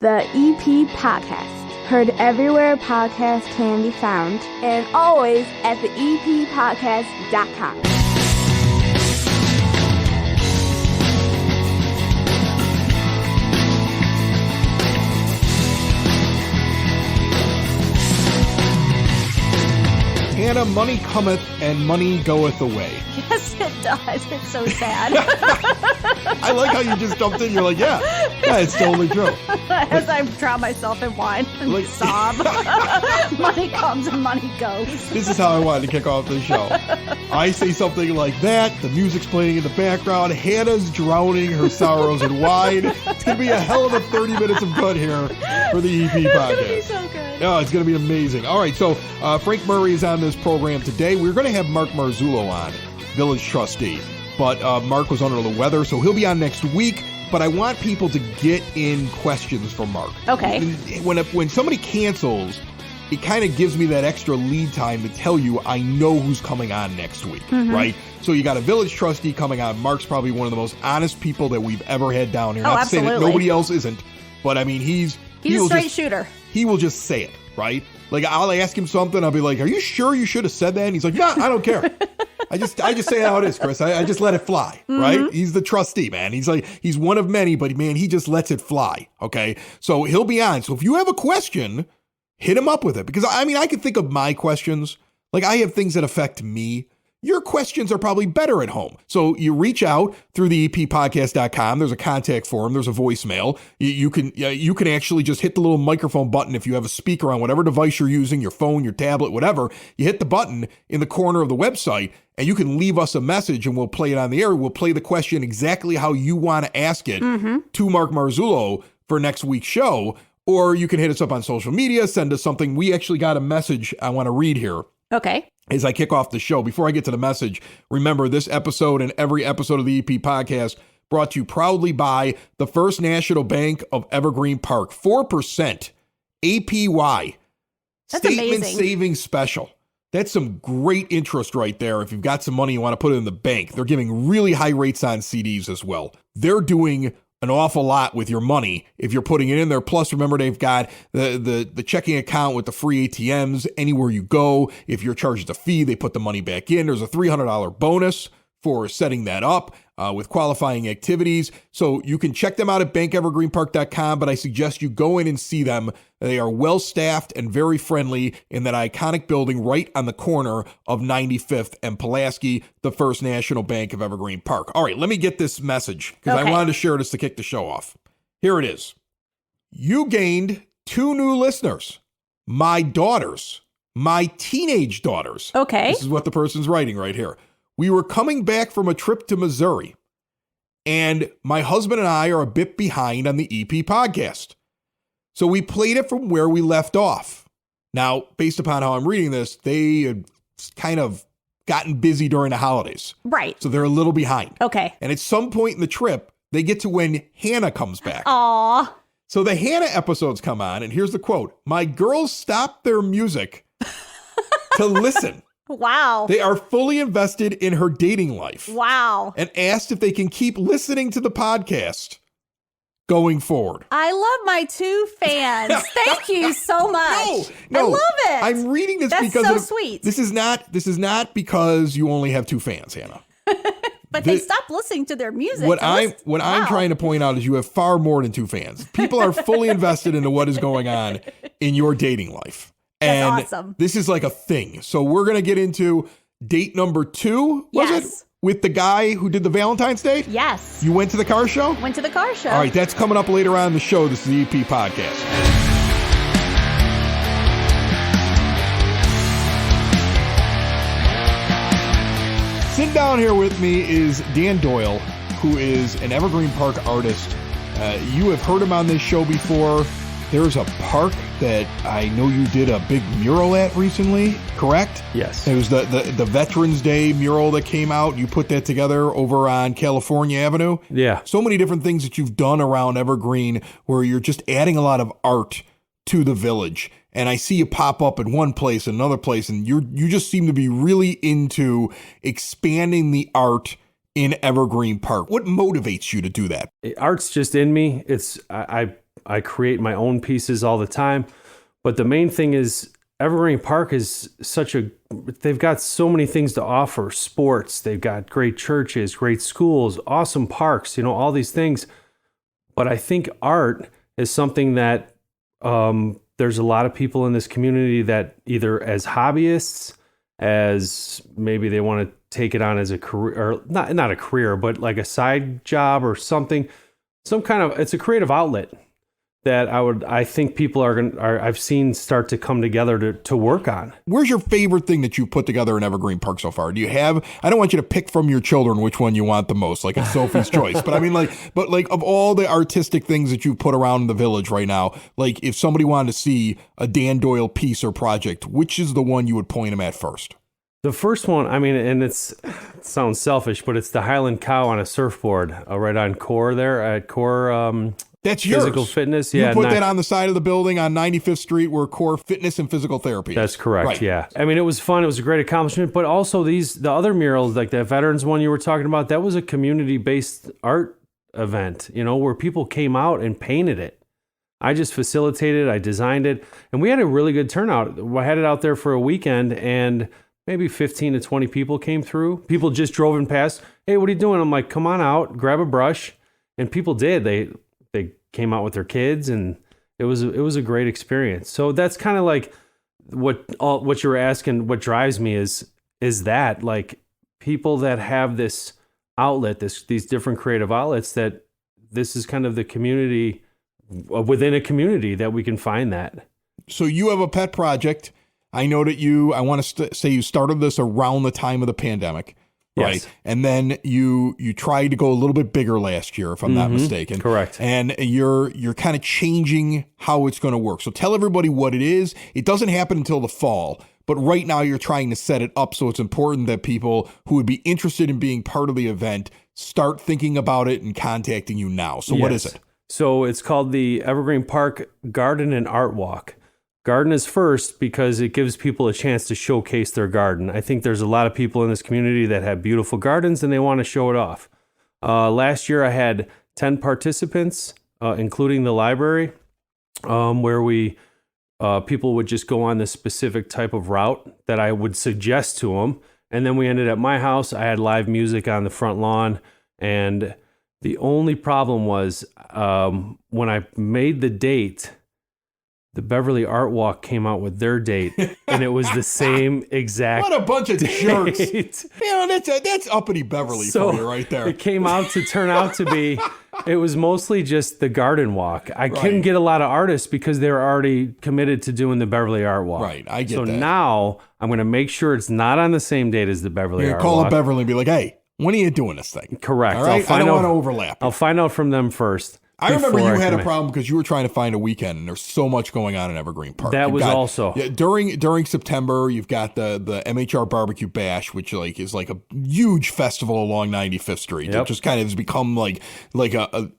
The EP Podcast. Heard everywhere podcasts can be found, and always at theeppodcast.com. Hannah, money cometh and money goeth away. Yes, it does. It's so sad. I like how you just jumped in. You're like, yeah, it's totally true. As I drown myself in wine and sob. Money comes and money goes. This is how I wanted to kick off the show. I say something like that. The music's playing in the background. Hannah's drowning her sorrows in wine. It's going to be a hell of a 30 minutes of good here for the EP podcast. It's going to be so good. Oh, it's going to be amazing. All right, so Frank Murray is on this program today. We're going to have Mark Marzullo on, village trustee. But Mark was under the weather, so he'll be on next week. But I want people to get in questions for Mark. Okay. When somebody cancels, it kind of gives me that extra lead time to tell you I know who's coming on next week, right? So you got a village trustee coming on. Mark's probably one of the most honest people that we've ever had down here. Oh, Not saying that absolutely. nobody else isn't, but I mean, he's a straight shooter. He will just say it, right? Like, I'll ask him something. I'll be like, are you sure you should have said that? And he's like, no, I don't care. I just say how it is, Chris. I just let it fly, right? He's the trustee, man. He's one of many, but man, he just lets it fly, okay? So he'll be on. So if you have a question, hit him up with it. Because, I mean, I can think of my questions. Like, I have things that affect me. Your questions are probably better at home. So you reach out through the eppodcast.com. There's a contact form. There's a voicemail. You can actually just hit the little microphone button if you have a speaker on whatever device you're using, your phone, your tablet, whatever. You hit the button in the corner of the website and you can leave us a message and we'll play it on the air. We'll play the question exactly how you want to ask it to Mark Marzullo for next week's show. Or you can hit us up on social media, send us something. We actually got a message I want to read here. Okay. As I kick off the show, before I get to the message, remember this episode and every episode of the EP podcast brought to you proudly by the First National Bank of Evergreen Park. 4% APY. That's Statement amazing. savings special. That's some great interest right there. If you've got some money you want to put it in the bank, they're giving really high rates on CDs as well. They're doing an awful lot with your money if you're putting it in there. Plus, remember, they've got the checking account with the free ATMs anywhere you go. If you're charged a fee, they put the money back in. There's a $300 bonus for setting that up with qualifying activities. So you can check them out at bankevergreenpark.com, but I suggest you go in and see them. They are well-staffed and very friendly in that iconic building right on the corner of 95th and Pulaski, the First National Bank of Evergreen Park. All right, let me get this message because I wanted to share this to kick the show off. Here it is. You gained 2 new listeners. My daughters. My teenage daughters. Okay. This is what the person's writing right here. We were coming back from a trip to Missouri, and my husband and I are a bit behind on the EP podcast. So we played it from where we left off. Now, based upon how I'm reading this, they had kind of gotten busy during the holidays. Right. So they're a little behind. Okay. And at some point in the trip, they get to when Hannah comes back. Aw. So the Hannah episodes come on, and here's the quote. My girls stopped their music to listen. Wow. They are fully invested in her dating life. Wow. And asked if they can keep listening to the podcast going forward. I love my 2 fans. Thank you so much. No, I love it. I'm reading this That's because so sweet. This is not because you only have 2 fans, Hannah. But they stopped listening to their music. What I'm trying to point out is you have far more than 2 fans. People are fully invested into what is going on in your dating life. And That's awesome. This is like a thing. So we're going to get into date number 2, was it? With the guy who did the Valentine's Day? Yes. You went to the car show? Went to the car show. All right, that's coming up later on in the show. This is the EP podcast. Sitting down here with me is Dan Doyle, who is an Evergreen Park artist. You have heard him on this show before. There's a park that I know you did a big mural at recently, correct? Yes. It was the Veterans Day mural that came out. You put that together over on California Avenue. Yeah. So many different things that you've done around Evergreen where you're just adding a lot of art to the village. And I see you pop up in one place, another place, and you just seem to be really into expanding the art in Evergreen Park. What motivates you to do that? Art's just in me. I create my own pieces all the time. But the main thing is Evergreen Park is they've got so many things to offer. Sports, they've got great churches, great schools, awesome parks, all these things. But I think art is something that there's a lot of people in this community that either as hobbyists, as maybe they want to take it on as a career, or not a career, but like a side job or something, it's a creative outlet that I think people I've seen start to come together to work on. Where's your favorite thing that you've put together in Evergreen Park so far? Do you have, I don't want you to pick from your children which one you want the most, like it's Sophie's choice, but I mean like of all the artistic things that you've put around the village right now, like if somebody wanted to see a Dan Doyle piece or project, which is the one you would point them at first? The first one, I mean, and it sounds selfish, but it's the Highland Cow on a surfboard right on Core there at Core. That's yours. Physical fitness, You put that on the side of the building on 95th Street where Core Fitness and Physical Therapy is. That's correct, right. Yeah. I mean, it was fun. It was a great accomplishment. But also the other murals, like the Veterans one you were talking about, that was a community-based art event, where people came out and painted it. I just facilitated, I designed it, and we had a really good turnout. I had it out there for a weekend, and maybe 15 to 20 people came through. People just drove in past. Hey, what are you doing? I'm like, come on out, grab a brush. And people did. They came out with their kids, and it was a great experience. So that's kind of like what you were asking. What drives me is that like people that have this outlet, these different creative outlets, that this is kind of the community within a community that we can find that. So you have a pet project. I know that I want to say you started this around the time of the pandemic. Right. Yes. And then you tried to go a little bit bigger last year, if I'm not mistaken. Correct. And you're kind of changing how it's going to work. So tell everybody what it is. It doesn't happen until the fall, but right now you're trying to set it up so it's important that people who would be interested in being part of the event start thinking about it and contacting you now. So what is it? So it's called the Evergreen Park Garden and Art Walk. Garden is first because it gives people a chance to showcase their garden. I think there's a lot of people in this community that have beautiful gardens and they want to show it off. Last year I had 10 participants, including the library, where people would just go on this specific type of route that I would suggest to them. And then we ended at my house. I had live music on the front lawn. And the only problem was when I made the date, the Beverly Art Walk came out with their date, and it was the same exact. What a bunch of jerks! Date. That's uppity Beverly for you right there. It came out to turn out to be. It was mostly just the garden walk. I couldn't get a lot of artists because they were already committed to doing the Beverly Art Walk. Right, I get that. So now I'm going to make sure it's not on the same date as the Beverly Art Walk. Call up Beverly and be like, "Hey, when are you doing this thing?" Correct. All right? I don't want to overlap. I'll find out from them first. I remember you had a problem because you were trying to find a weekend, and there's so much going on in Evergreen Park. During September, you've got the MHR Barbecue Bash, which is like a huge festival along 95th Street. Yep. It just kind of has become like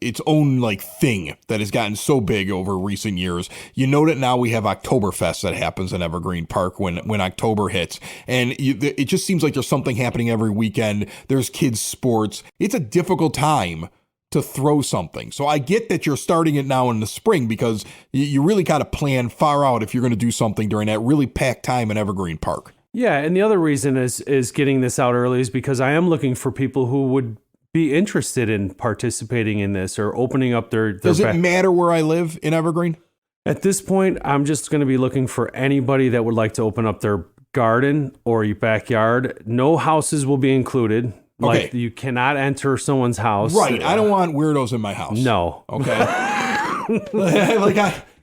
its own thing that has gotten so big over recent years. You know that now we have Oktoberfest that happens in Evergreen Park when October hits, and it just seems like there's something happening every weekend. There's kids' sports. It's a difficult time to throw something. So I get that you're starting it now in the spring because you really got to plan far out if you're going to do something during that really packed time in Evergreen Park. Yeah, and the other reason is getting this out early is because I am looking for people who would be interested in participating in this or opening up their Does it matter where I live in Evergreen? At this point, I'm just going to be looking for anybody that would like to open up their garden or your backyard. No houses will be included. Like, you cannot enter someone's house. Right. I don't want weirdos in my house. No. Okay.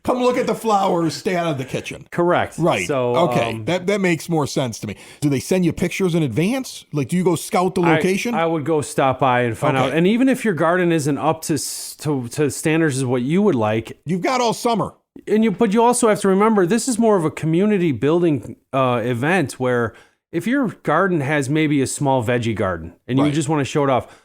Come look at the flowers, stay out of the kitchen. Correct. Right. So, okay. That makes more sense to me. Do they send you pictures in advance? Like, do you go scout the location? I would go stop by and find out. And even if your garden isn't up to standards as what you would like. You've got all summer. But you also have to remember, this is more of a community building event where if your garden has maybe a small veggie garden and you just want to show it off,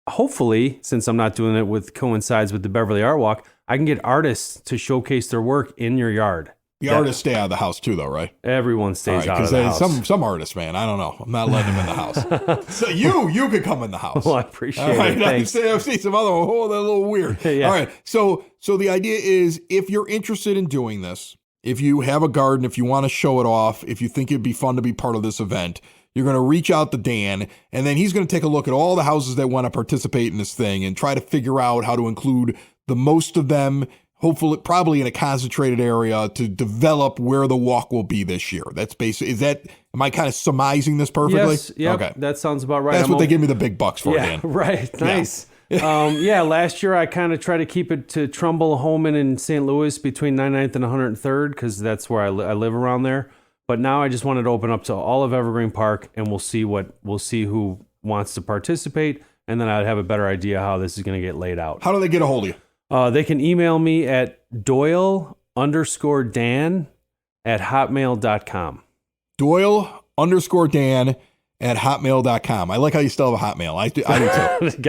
hopefully, since I'm not doing it coincides with the Beverly Art Walk, I can get artists to showcase their work in your yard. The artists stay out of the house too, though, right? Everyone stays out of the house. Some artists, man, I don't know. I'm not letting them in the house. So you could come in the house. Well, I appreciate it. Thanks. I've seen some other. Oh, they're a little weird. Yeah. All right. So the idea is, if you're interested in doing this, if you have a garden, if you want to show it off, if you think it'd be fun to be part of this event, you're going to reach out to Dan, and then he's going to take a look at all the houses that want to participate in this thing and try to figure out how to include the most of them. Hopefully, probably in a concentrated area to develop where the walk will be this year. That's basically, am I kind of surmising this perfectly? Yes, yeah, okay. That sounds about right. That's what they give me the big bucks for, Dan. Right, nice. Yeah. Last year I kind of tried to keep it to Trumbull, Holman, and St. Louis between 99th and 103rd because that's where I live around there. But now I just wanted to open up to all of Evergreen Park, and we'll see who wants to participate, and then I'd have a better idea how this is going to get laid out. How do they get a hold of you? They can email me at Doyle_Dan@hotmail.com. Doyle_Dan at hotmail.com. I like how you still have a Hotmail. I do too.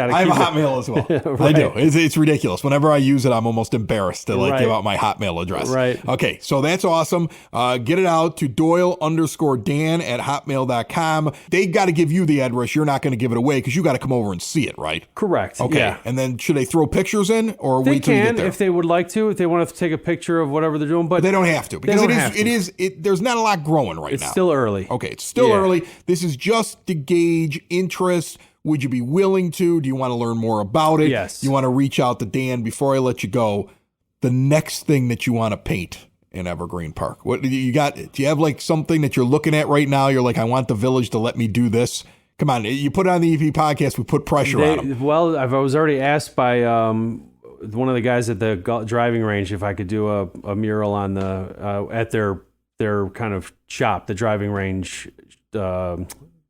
I have a Hotmail as well. Right. I do. It's ridiculous. Whenever I use it, I'm almost embarrassed to give out my Hotmail address. Right. Okay, so that's awesome. Get it out to Doyle_Dan at hotmail.com. They got to give you the address. You're not going to give it away because you got to come over and see it, right? Correct. Okay. Yeah. And then should they throw pictures in or they wait till you get can there? if they would like to, if they want to take a picture of whatever they're doing, but they don't have to because there's not a lot growing right now. It's still early. Okay, it's still early. This is just to gauge interest. Would you be willing to? Do you want to learn more about it? Yes. You want to reach out to Dan before I let you go. The next thing that you want to paint in Evergreen Park. What do you got? Do you have like something that you're looking at right now? You're like, I want the village to let me do this. Come on, you put it on the EP podcast. We put pressure on them. Well, I was already asked by one of the guys at the driving range if I could do a mural on the at their kind of shop, the driving range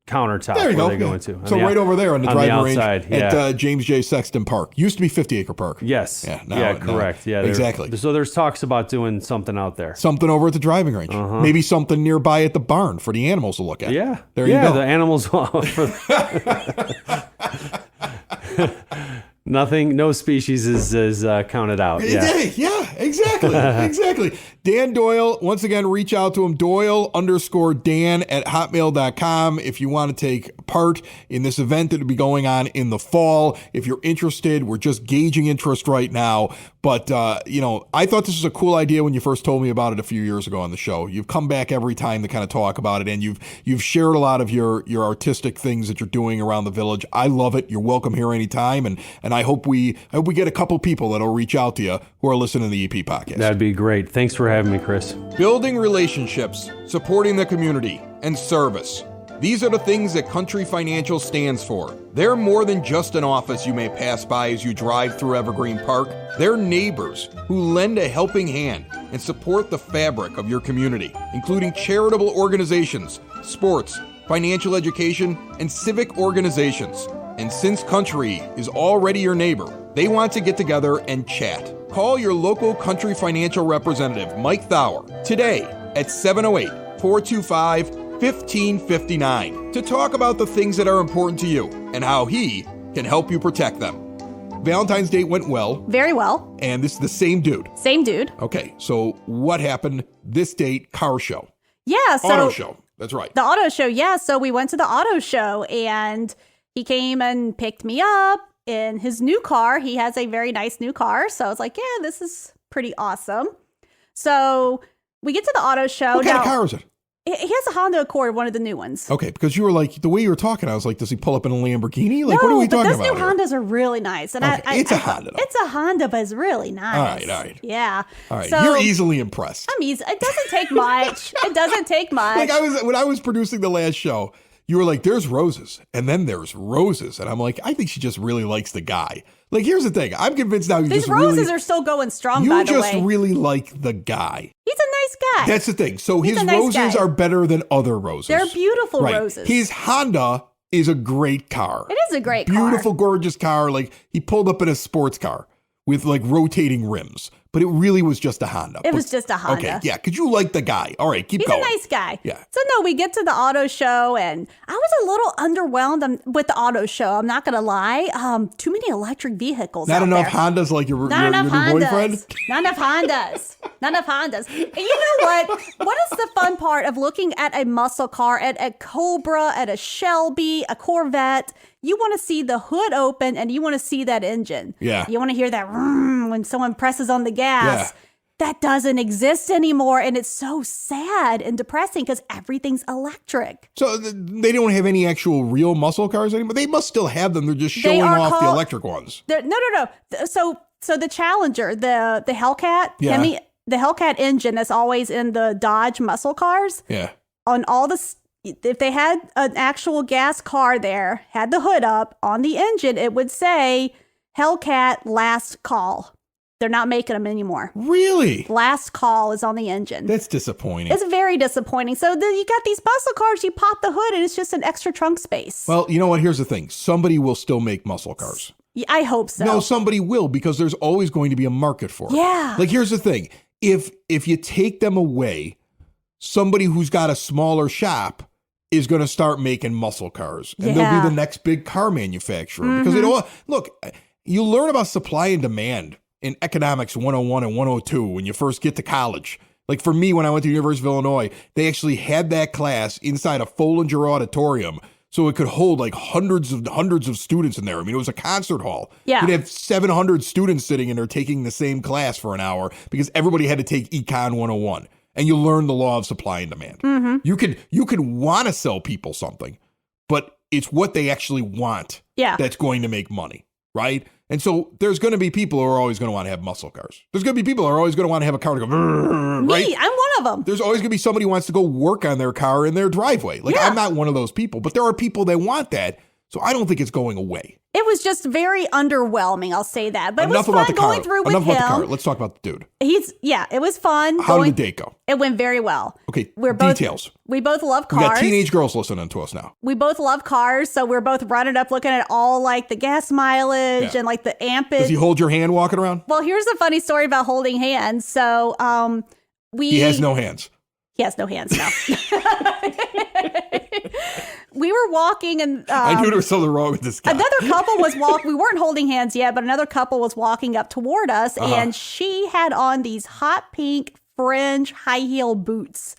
countertop there you where go. they go into. So right over there on the driving range at James J. Sexton Park. Used to be 50 Acre Park. Yes. Yeah, correct. Yeah, exactly. So there's talks about doing something out there. Something over at the driving range. Uh-huh. Maybe something nearby at the barn for the animals to look at. Yeah. There you go. The animals. Nothing, no species is counted out. Yeah, exactly. Dan Doyle, once again, reach out to him, Doyle_Dan at hotmail.com if you want to take part in this event that will be going on in the fall. If you're interested, we're just gauging interest right now. But, I thought this was a cool idea when you first told me about it a few years ago on the show. You've come back every time to kind of talk about it, and you've shared a lot of your artistic things that you're doing around the village. I love it. You're welcome here anytime, and I hope we get a couple people that'll reach out to you who are listening to the EP podcast. That'd be great. Thanks for having me, Chris. Building relationships, supporting the community, and service. These are the things that Country Financial stands for. They're more than just an office you may pass by as you drive through Evergreen Park. They're neighbors who lend a helping hand and support the fabric of your community, including charitable organizations, sports, financial education, and civic organizations. And since Country is already your neighbor, they want to get together and chat. Call your local Country Financial representative, Mike Thauer, today at 708-425-1559 to talk about the things that are important to you and how he can help you protect them. Valentine's Day went well. Very well. And this is the same dude. Same dude. Okay, so what happened this date? Car show. Yeah. So auto show. That's right. The auto show. Yeah. So we went to the auto show and he came and picked me up in his new car. He has a very nice new car. So I was like, yeah, this is pretty awesome. So we get to the auto show. What kind of car is it? He has a Honda Accord, one of the new ones. Okay, because you were like, the way you were talking, I was like, does he pull up in a Lamborghini? Like, what are we talking about? Those new Hondas are really nice. And okay. It's a Honda, though. It's a Honda, but it's really nice. All right. Yeah. All right. So, you're easily impressed. I'm easy. It doesn't take much. Like when I was producing the last show, you were like, there's roses, and then there's roses. And I'm like, I think she just really likes the guy. Like, here's the thing. I'm convinced now these roses are still going strong, by the way. You just really like the guy. He's a nice guy. That's the thing. So his roses are better than other roses. They're beautiful roses. His Honda is a great car. It is a great car. Beautiful, gorgeous car. Like, he pulled up in a sports car with, like, rotating rims. But it really was just a Honda. It was just a Honda. Okay, yeah, because you like the guy. All right, keep going. He's a nice guy. Yeah. So, no, we get to the auto show, and I was a little underwhelmed with the auto show. I'm not going to lie. Too many electric vehicles Not out enough there. Hondas like your new Hondas. boyfriend? Not enough Hondas. Not enough Hondas. And you know what? What is the fun part of looking at a muscle car, at a Cobra, at a Shelby, a Corvette? You want to see the hood open and you want to see that engine. Yeah. You want to hear that when someone presses on the gas. Yeah. That doesn't exist anymore. And it's so sad and depressing because everything's electric. So they don't have any actual real muscle cars anymore? They must still have them. They're just showing off the electric ones. No. So the Challenger, the Hellcat, Yeah. The Hellcat engine that's always in the Dodge muscle cars. Yeah. On all if they had an actual gas car there, had the hood up on the engine, it would say Hellcat last call. They're not making them anymore. Really? Last call is on the engine. That's disappointing. It's very disappointing. So then you got these muscle cars, you pop the hood and it's just an extra trunk space. Well, you know what? Here's the thing. Somebody will still make muscle cars. Yeah, I hope so. No, somebody will, because there's always going to be a market for it. Yeah. Like, here's the thing. If you take them away, somebody who's got a smaller shop is going to start making muscle cars. And they'll be the next big car manufacturer. Because look, you learn about supply and demand in economics 101 and 102 when you first get to college. Like for me, when I went to the University of Illinois, they actually had that class inside a Follinger auditorium so it could hold like hundreds of students in there. I mean, it was a concert hall. Yeah. You'd have 700 students sitting in there taking the same class for an hour because everybody had to take Econ 101. And you learn the law of supply and demand. Mm-hmm. You could want to sell people something, but it's what they actually want that's going to make money, right? And so there's going to be people who are always going to want to have muscle cars. There's going to be people who are always going to want to have a car to go, right? Me, I'm one of them. There's always going to be somebody who wants to go work on their car in their driveway. Like, I'm not one of those people, but there are people that want that. So I don't think it's going away. It was just very underwhelming, I'll say that. But Enough it was about fun the car. going through with Enough him. about the car. Let's talk about the dude. It was fun. How did the date go? It went very well. Okay, Details. We both love We cars. got teenage girls listening to us now. We both love cars, so we're both running up looking at all like the gas mileage and like the ampage. Does he hold your hand walking around? Well, here's a funny story about holding hands. So He has no hands. He has no hands now. We were walking and I knew there was something wrong with this guy. Another couple was we weren't holding hands yet, but another couple was walking up toward us and she had on these hot pink fringe high heel boots.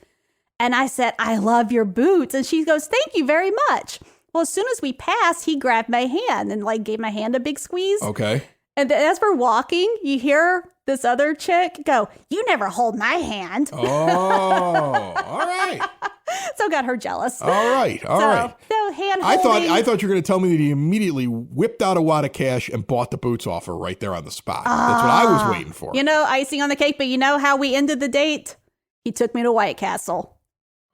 And I said, "I love your boots." And she goes, "Thank you very much." Well, as soon as we passed, he grabbed my hand and like gave my hand a big squeeze. Okay. And then as we're walking, you hear this other chick go, "You never hold my hand." Oh, all right. So got her jealous. All right. All right. So hand I holding. thought you were going to tell me that he immediately whipped out a wad of cash and bought the boots off her right there on the spot. That's what I was waiting for. You know, icing on the cake, but you know how we ended the date? He took me to White Castle,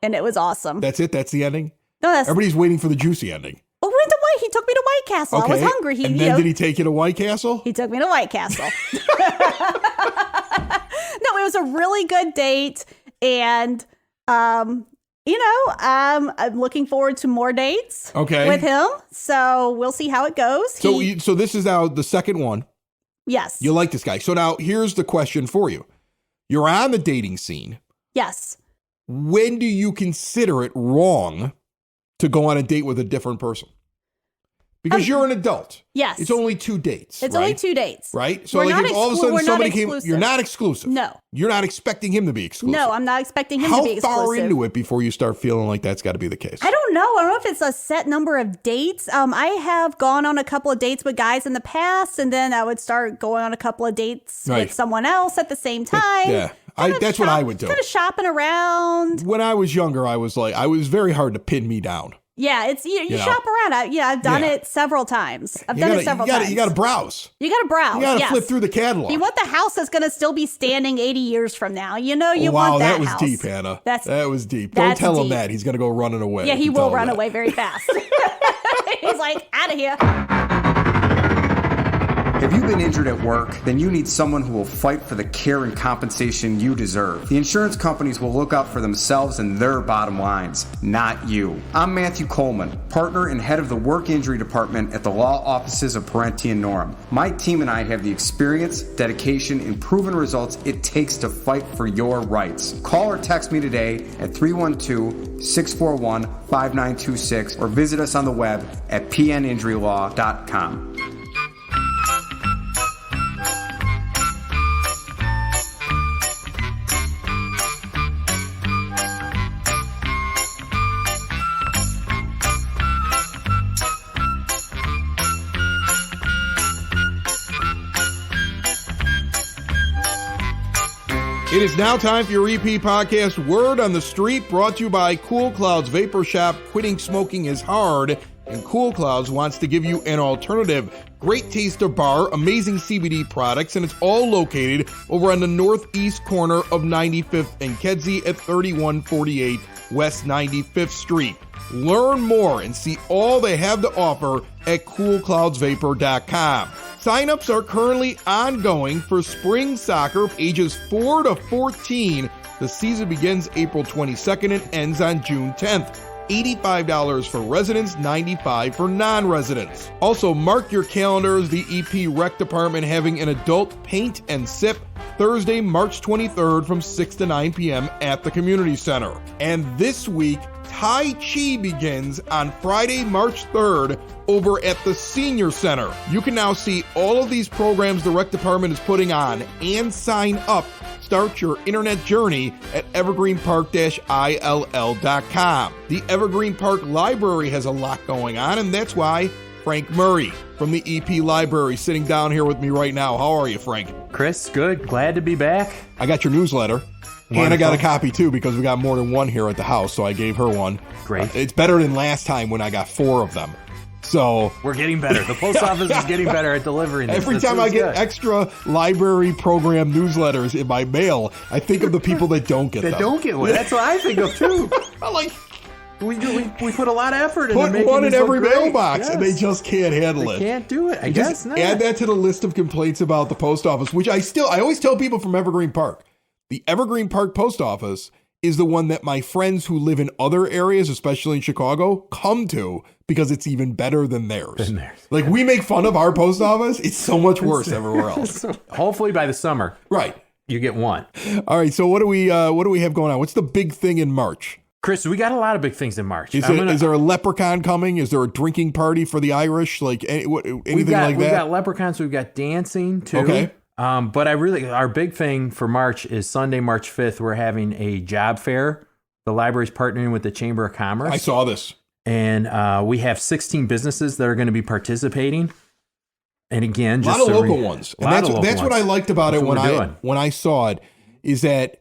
and it was awesome. That's it? That's the ending? No, that's Everybody's waiting for the juicy ending. Oh, we went to White. He took me to White Castle. Okay. I was hungry. And then did he take you to White Castle? He took me to White Castle. No, it was a really good date, and I'm looking forward to more dates. With him. So we'll see how it goes. So this is now the second one. Yes. You like this guy. So now here's the question for you. You're on the dating scene. Yes. When do you consider it wrong to go on a date with a different person? Because you're an adult. Yes. It's only 2 dates. It's right? only 2 dates. Right? So We're like not if all of a sudden we're not somebody came, exclusive. you're not exclusive. No. You're not expecting him to be exclusive. No, I'm not expecting him to be exclusive. How far into it before you start feeling like that's got to be the case? I don't know. I don't know if it's a set number of dates. I have gone on a couple of dates with guys in the past, and then I would start going on a couple of dates with someone else at the same time. Yeah. That's what I would do. Kind of shopping around. When I was younger, I was very hard to pin me down. Yeah, it's you shop around. I've done it several times. I've done it several times. You got to browse. You got to browse. You got to flip through the catalog. You want the house that's going to still be standing 80 years from now. You know, you want that house. That was deep, Hannah. That was deep. That's Don't tell him deep. that. He's going to go running away. Yeah, he will run away very fast. He's like, out of here. If you've been injured at work, then you need someone who will fight for the care and compensation you deserve. The insurance companies will look out for themselves and their bottom lines, not you. I'm Matthew Coleman, partner and head of the work injury department at the law offices of Parenti and Norm. My team and I have the experience, dedication, and proven results it takes to fight for your rights. Call or text me today at 312-641-5926 or visit us on the web at pninjurylaw.com. It is now time for your EP podcast, Word on the Street, brought to you by Cool Clouds Vapor Shop. Quitting smoking is hard, and Cool Clouds wants to give you an alternative. Great taster bar, amazing CBD products, and it's all located over on the northeast corner of 95th and Kedzie at 3148 West 95th Street. Learn more and see all they have to offer at coolcloudsvapor.com. Sign-ups are currently ongoing for spring soccer ages 4 to 14. The season begins April 22nd and ends on June 10th. $85 for residents, $95 for non-residents. Also, mark your calendars, the EP Rec Department having an adult paint and sip Thursday, March 23rd from 6 to 9 p.m. at the community center. And this week, Tai Chi begins on Friday, March 3rd over at the Senior Center. You can now see all of these programs the Rec Department is putting on and sign up. Start your internet journey at evergreenpark-ill.com. The Evergreen Park Library has a lot going on, and that's why Frank Murray from the EP Library sitting down here with me right now. How are you, Frank? Chris, good. Glad to be back. I got your newsletter. Wonderful. And I got a copy, too, because we got more than one here at the house, so I gave her one. Great. It's better than last time when I got 4 of them. So We're getting better. The post office is getting better at delivering this. every This time is I get good. extra library program newsletters in my mail, I think of the people that don't get That them. don't get one. That's what I think of, too. I'm like, We put a lot of effort into put making one in these look every great. mailbox, and they Yes. just can't handle They it. can't do it. I Just guess not. add that to the list of complaints about the post office, which I always tell people from Evergreen Park. The Evergreen Park post office is the one that my friends who live in other areas, especially in Chicago, come to because it's even better than theirs. Like, we make fun of our post office. It's so much worse everywhere else. Hopefully by the summer, Right. you get one. All right. So what do we have going on? What's the big thing in March? Chris, we got a lot of big things in March. Is there a leprechaun coming? Is there a drinking party for the Irish? Like anything like that? We've got leprechauns. We've got dancing too. Okay. But our big thing for March is Sunday, March 5th. We're having a job fair. The library's partnering with the Chamber of Commerce. I saw this. And we have 16 businesses that are going to be participating. And again, A just lot of local ones. And that's what I liked about That's it what when we're I doing. when I saw it, is that,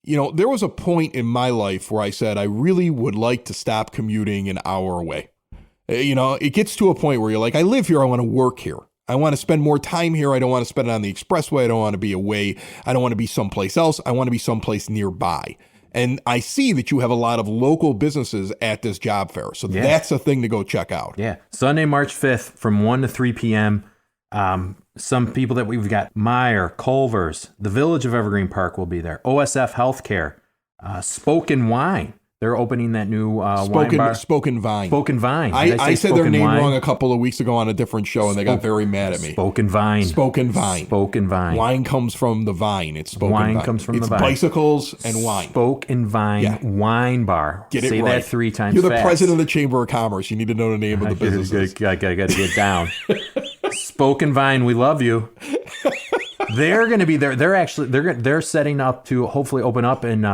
you know, there was a point in my life where I said I really would like to stop commuting an hour away. You know, it gets to a point where you're like, I live here, I want to work here. I want to spend more time here. I don't want to spend it on the expressway. I don't want to be away. I don't want to be someplace else. I want to be someplace nearby. And I see that you have a lot of local businesses at this job fair. So that's a thing to go check out. Yeah. Sunday, March 5th from 1 to 3 p.m. Some people that we've got, Meyer, Culver's, the Village of Evergreen Park will be there. OSF Healthcare, Spoken Wine. They're opening that new wine bar. Spoken Vine. Spoken Vine. I said their Spoken name Wine? wrong a couple of weeks ago on a different show, and they got very mad at me. Spoken Vine. Spoken Vine. Spoken Vine. Wine comes from the vine. It's spoken Wine vine. comes from it's the vine. bicycles and wine. Spoken Vine Wine Bar. Get it Say right. that 3 times You're the fast. president of the Chamber of Commerce. You need to know the name of the businesses. I got to get down. Spoken Vine, we love you. They're going to be there. They're setting up to hopefully open up in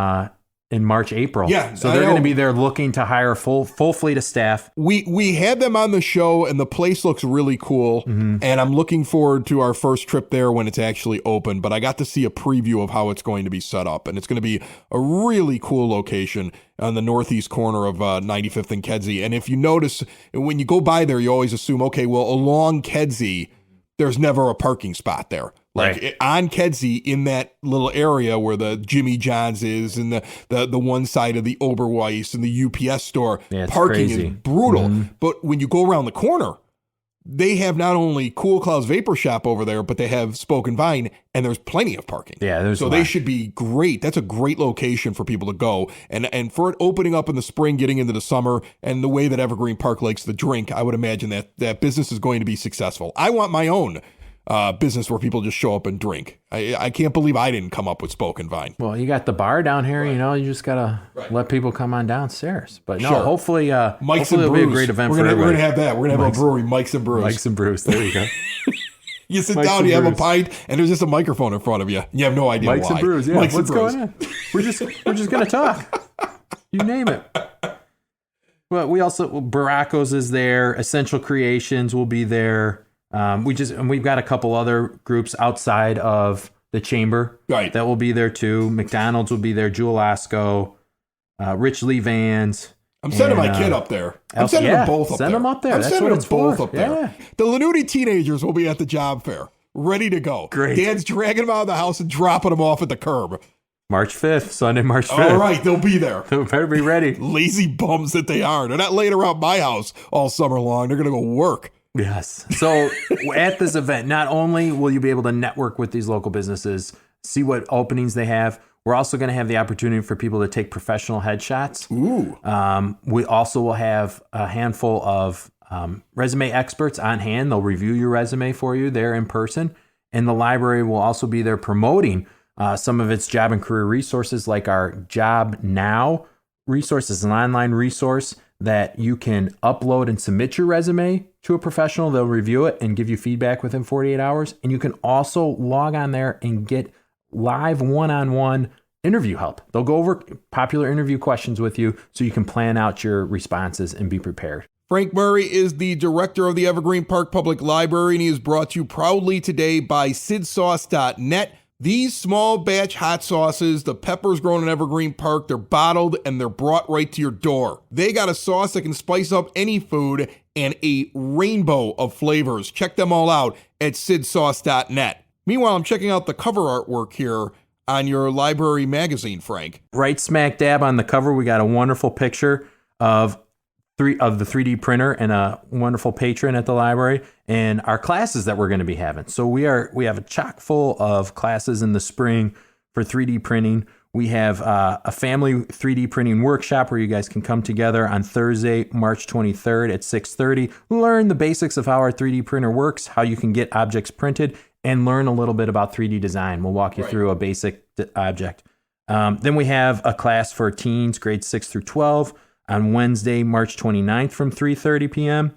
March, April. Yeah, so I they're know. going to be there looking to hire a full fleet of staff. We had them on the show, and the place looks really cool. Mm-hmm. And I'm looking forward to our first trip there when it's actually open. But I got to see a preview of how it's going to be set up, and it's going to be a really cool location on the northeast corner of 95th and Kedzie. And if you notice, when you go by there, you always assume, okay, well, along Kedzie, there's never a parking spot there. Like Right. on Kedzie, in that little area where the Jimmy John's is, and the one side of the Oberweis and the UPS store, Yeah, it's parking crazy. is brutal. Mhm. But when you go around the corner, they have not only Cool Clouds Vapor Shop over there, but they have Spoken Vine, and there's plenty of parking. Yeah, there's so a they lot. should be great. That's a great location for people to go, and for it opening up in the spring, getting into the summer, and the way that Evergreen Park likes to drink, I would imagine that business is going to be successful. I want my own business where people just show up and drink. I can't believe I didn't come up with Spoken Vine. Well, you got the bar down here, you know, you just got to let people come on downstairs. But no, Sure. hopefully, Mike's hopefully and it'll Brews. be a great event we're for gonna, everybody. We're going to have that. We're going to have a brewery, Mike's and Brews. Mike's and Bruce, there you go. You sit Mike's down, and you have a Brews. pint, and there's just a microphone in front of you. You have no idea Mike's why. and Brews, yeah. Mike's What's and Brews. going on? We're just going to talk. You name it. But we also, Baracos is there. Essential Creations will be there. We've got a couple other groups outside of the Chamber. Right. That will be there too. McDonald's will be there. Jewel Osco, Rich Lee Vans. I'm sending my and, kid up there. I'm sending them both up there. Send them up there. I'm That's sending what them it's both for. up there. Yeah. The Lanuti teenagers will be at the job fair, ready to go. Great. Dad's dragging them out of the house and dropping them off at the curb. March 5th, Sunday, March 5th. All right, they'll be there. They better be ready. Lazy bums that they are. They're not laying around my house all summer long. They're going to go work. Yes. So at this event, not only will you be able to network with these local businesses, see what openings they have, we're also going to have the opportunity for people to take professional headshots. Ooh. We also will have a handful of resume experts on hand. They'll review your resume for you there in person. And the library will also be there promoting some of its job and career resources, like our Job Now resource is an online resource that you can upload and submit your resume to a professional. They'll review it and give you feedback within 48 hours. And you can also log on there and get live one-on-one interview help. They'll go over popular interview questions with you so you can plan out your responses and be prepared. Frank Murray is the director of the Evergreen Park Public Library, and he is brought to you proudly today by sidsauce.net. These small batch hot sauces, the peppers grown in Evergreen Park, they're bottled and they're brought right to your door. They got a sauce that can spice up any food and a rainbow of flavors. Check them all out at sidsauce.net. Meanwhile, I'm checking out the cover artwork here on your library magazine, Frank. Right smack dab on the cover, we got a wonderful picture of the 3D printer and a wonderful patron at the library and our classes that we're going to be having. So we have a chock full of classes in the spring for 3D printing. We have a family 3D printing workshop where you guys can come together on Thursday, March 23rd at 6:30, learn the basics of how our 3D printer works, how you can get objects printed, and learn a little bit about 3D design. We'll walk you through a basic object. Then we have a class for teens, grades 6 through 12, on Wednesday, March 29th from 3:30 p.m.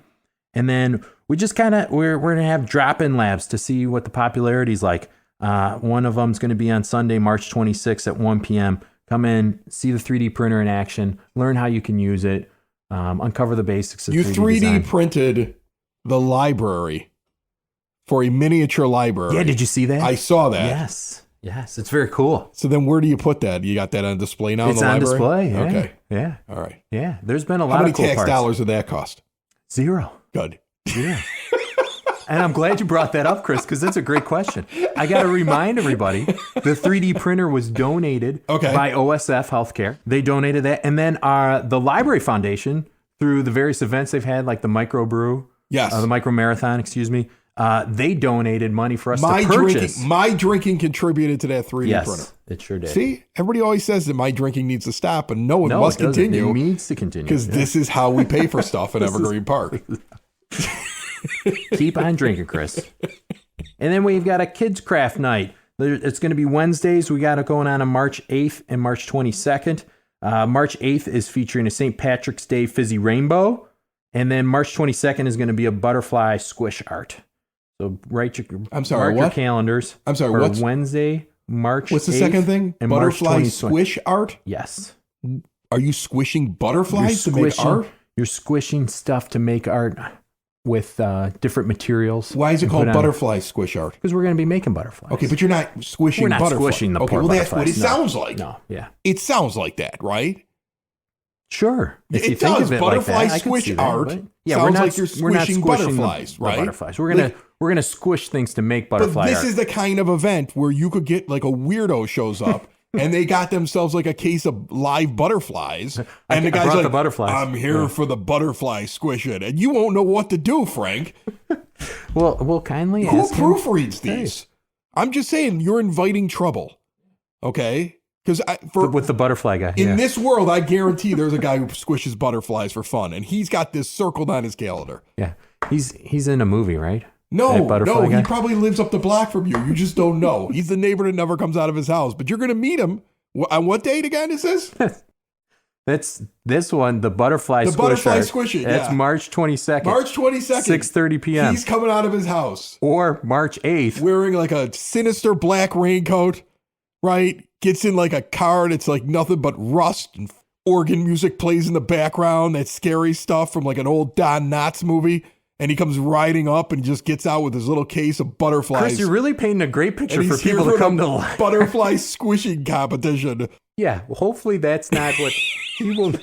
And then we just we're going to have drop-in labs to see what the popularity is like. One of them's going to be on Sunday, March 26th at 1 p.m. Come in, see the 3D printer in action, learn how you can use it, uncover the basics of 3D design. You 3D printed the library for a miniature library. Yeah, did you see that? I saw that. Yes, it's very cool. So then where do you put that? You got that on display now It's in the on library? display. Yeah. Okay. Yeah. All right. Yeah. There's been a lot How many of cool tax parts. dollars did that cost? 0. Good. Yeah. And I'm glad you brought that up, Chris, because that's a great question. I got to remind everybody, the 3D printer was donated by OSF Healthcare. They donated that. And then the Library Foundation, through the various events they've had, like the microbrew, the micro marathon, they donated money for us to purchase. My drinking contributed to that 3D printer. Yes, it sure did. See, everybody always says that my drinking needs to stop, and no, it must continue. It needs to continue. Because this is how we pay for stuff in Evergreen Park. Keep on drinking, Chris. And then we've got a kids craft night. It's going to be Wednesdays. We got it going on March 8th and March 22nd. March 8th is featuring a St. Patrick's Day fizzy rainbow. And then March 22nd is going to be a butterfly squish art. So mark your calendars. I'm sorry, for what's Wednesday, March What's the 8th second thing? and Butterfly March squish art? Yes. Are you squishing butterflies to make art? You're squishing stuff to make art with different materials. Why is it called butterfly squish art? Because we're going to be making butterflies. Okay, but you're not squishing We're not butterflies. squishing the Okay, poor well, that's what it butterflies. sounds like. No, yeah. It sounds like that, right? Sure. If It you think does. of it Butterfly like that, I can squish see that, art but yeah, sounds we're not, like you're we're not squishing butterflies, the right? butterflies. We're gonna squish things to make butterfly But this art. is the kind of event where you could get like a weirdo shows up and they got themselves like a case of live butterflies. And the guy's brought like, the butterflies. I'm here for the butterfly squishing. And you won't know what to do, Frank. Well, we'll kindly Who ask him. proofreads these? I'm just saying, you're inviting trouble. Okay? Because With the butterfly guy. in yeah. this world, I guarantee there's a guy who squishes butterflies for fun. And he's got this circled on his calendar. Yeah. He's in a movie, right? No, That butterfly he guy? probably lives up the block from you. You just don't know. He's the neighbor that never comes out of his house. But you're going to meet him. On what date again is this? That's this one, the butterfly The squish butterfly art. squishing, That's yeah. March 22nd. March 22nd. 6:30 p.m. He's coming out of his house. Or March 8th. Wearing like a sinister black raincoat, right? Gets in like a car and it's like nothing but rust and organ music plays in the background. That scary stuff from like an old Don Knotts movie. and he comes riding up and just gets out with his little case of butterflies. Chris, you're really painting a great picture and for he's here people to come to the the library. butterfly squishing competition. Yeah, well, hopefully that's not what people.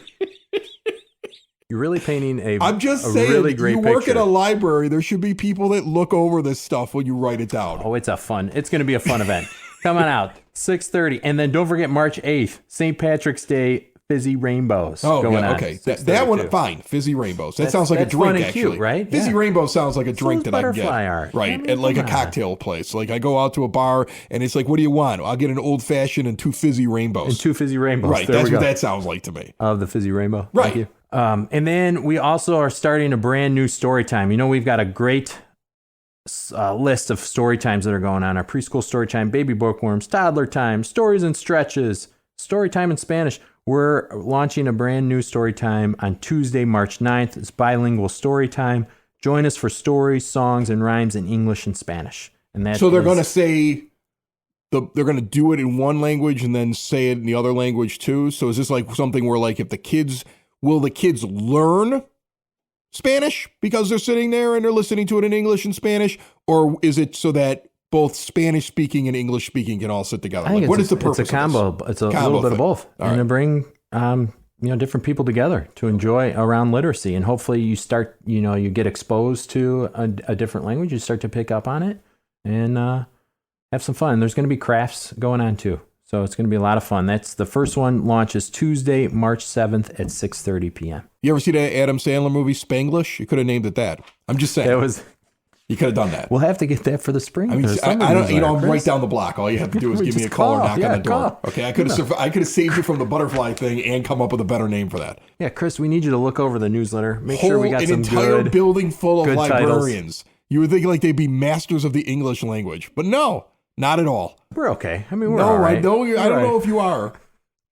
You're really painting I'm just a saying, really great you work picture. at a library, there should be people that look over this stuff when you write it down. Oh, it's going to be a fun event. Come on out, 6:30. And then don't forget March 8th, St. Patrick's Day, Fizzy Rainbows. Oh, going yeah, on. okay. 6:30 That one, too. fine. Fizzy Rainbows. That That's- sounds like a that's drink, fun and actually. cute, right? Fizzy Yeah. Rainbow sounds like a drink is that I can get. butterfly art. Right. I mean, At like a come on. cocktail place. Like I go out to a bar and it's like, what do you want? I'll get an old fashioned and 2 Fizzy Rainbows. And 2 Fizzy Rainbows. Right. There That's we go. what that sounds like to me. Of the Fizzy Rainbow. Right. Thank you. And then we also are starting a brand new story time. You know, we've got a great list of story times that are going on. Our preschool story time, baby bookworms, toddler time, stories and stretches, story time in Spanish. We're launching a brand new story time on Tuesday, March 9th. It's bilingual story time. Join us for stories, songs, and rhymes in English and Spanish. And that So they're is- going to say, they're going to do it in one language and then say it in the other language too? So is this like something where like if will the kids learn Spanish because they're sitting there and they're listening to it in English and Spanish? Or is it so that both Spanish speaking and English speaking can all sit together? I think Like, what is the purpose It's a combo. of this? It's a Combo little bit of thing. both. All And right. to bring different people together to enjoy around literacy. And hopefully you start, you get exposed to a different language. You start to pick up on it and have some fun. There's going to be crafts going on too. So it's going to be a lot of fun. That's the first one launches Tuesday, March 7th at 6:30 p.m. You ever see that Adam Sandler movie Spanglish? You could have named it that. I'm just saying. You could have done that. We'll have to get that for the spring. I mean, or summer I don't. newsletter, I'm Chris. right down the block. All you have to do is We give me a just call or call. knock Yeah, on the door. call. Okay, I could have saved you from the butterfly thing and come up with a better name for that. Yeah, Chris, we need you to look over the newsletter. Make sure we got an some entire good building full of good titles. librarians. You would think like they'd be masters of the English language, but no, not at all. We're okay. I mean, we're No, all right. I know you. I We're don't all know right. if you are.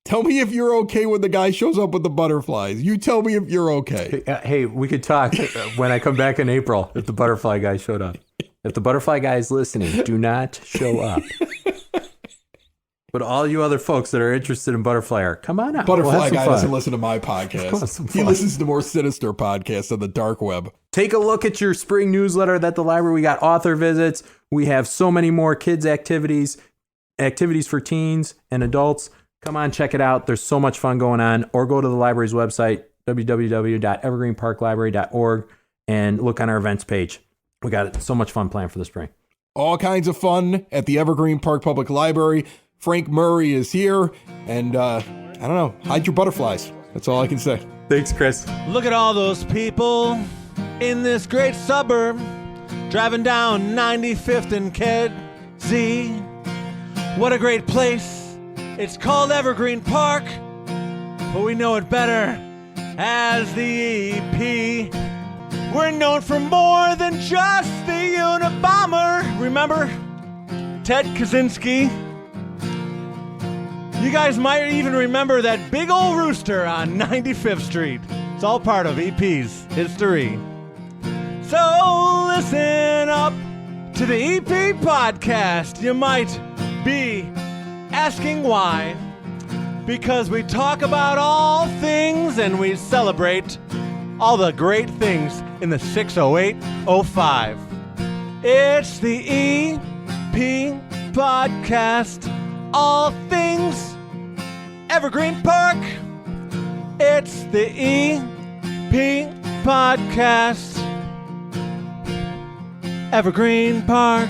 Tell me if you're okay when the guy shows up with the butterflies. You tell me if you're okay. Hey, we could talk when I come back in April if the butterfly guy showed up. If the butterfly guy is listening, do not show up. But all you other folks that are interested in butterfly art, come on out. Butterfly We'll have some guy fun. doesn't listen to my We'll have podcast. some He fun. listens to more sinister podcasts on the dark web. Take a look at your spring newsletter at the library. We got author visits. We have so many more kids activities for teens and adults. Come on, check it out. There's so much fun going on. Or go to the library's website, www.evergreenparklibrary.org, and look on our events page. We got so much fun planned for the spring. All kinds of fun at the Evergreen Park Public Library. Frank Murray is here, and I don't know, hide your butterflies. That's all I can say. Thanks, Chris. Look at all those people in this great suburb driving down 95th and Kedzie. What a great place. It's called Evergreen Park, but we know it better as the EP. We're known for more than just the Unabomber. Remember Ted Kaczynski? You guys might even remember that big old rooster on 95th Street. It's all part of EP's history. So listen up to the EP podcast. You might be asking why. Because we talk about all things and we celebrate all the great things in the 60805. It's the EP podcast. All things Evergreen Park. It's the EP podcast. Evergreen Park.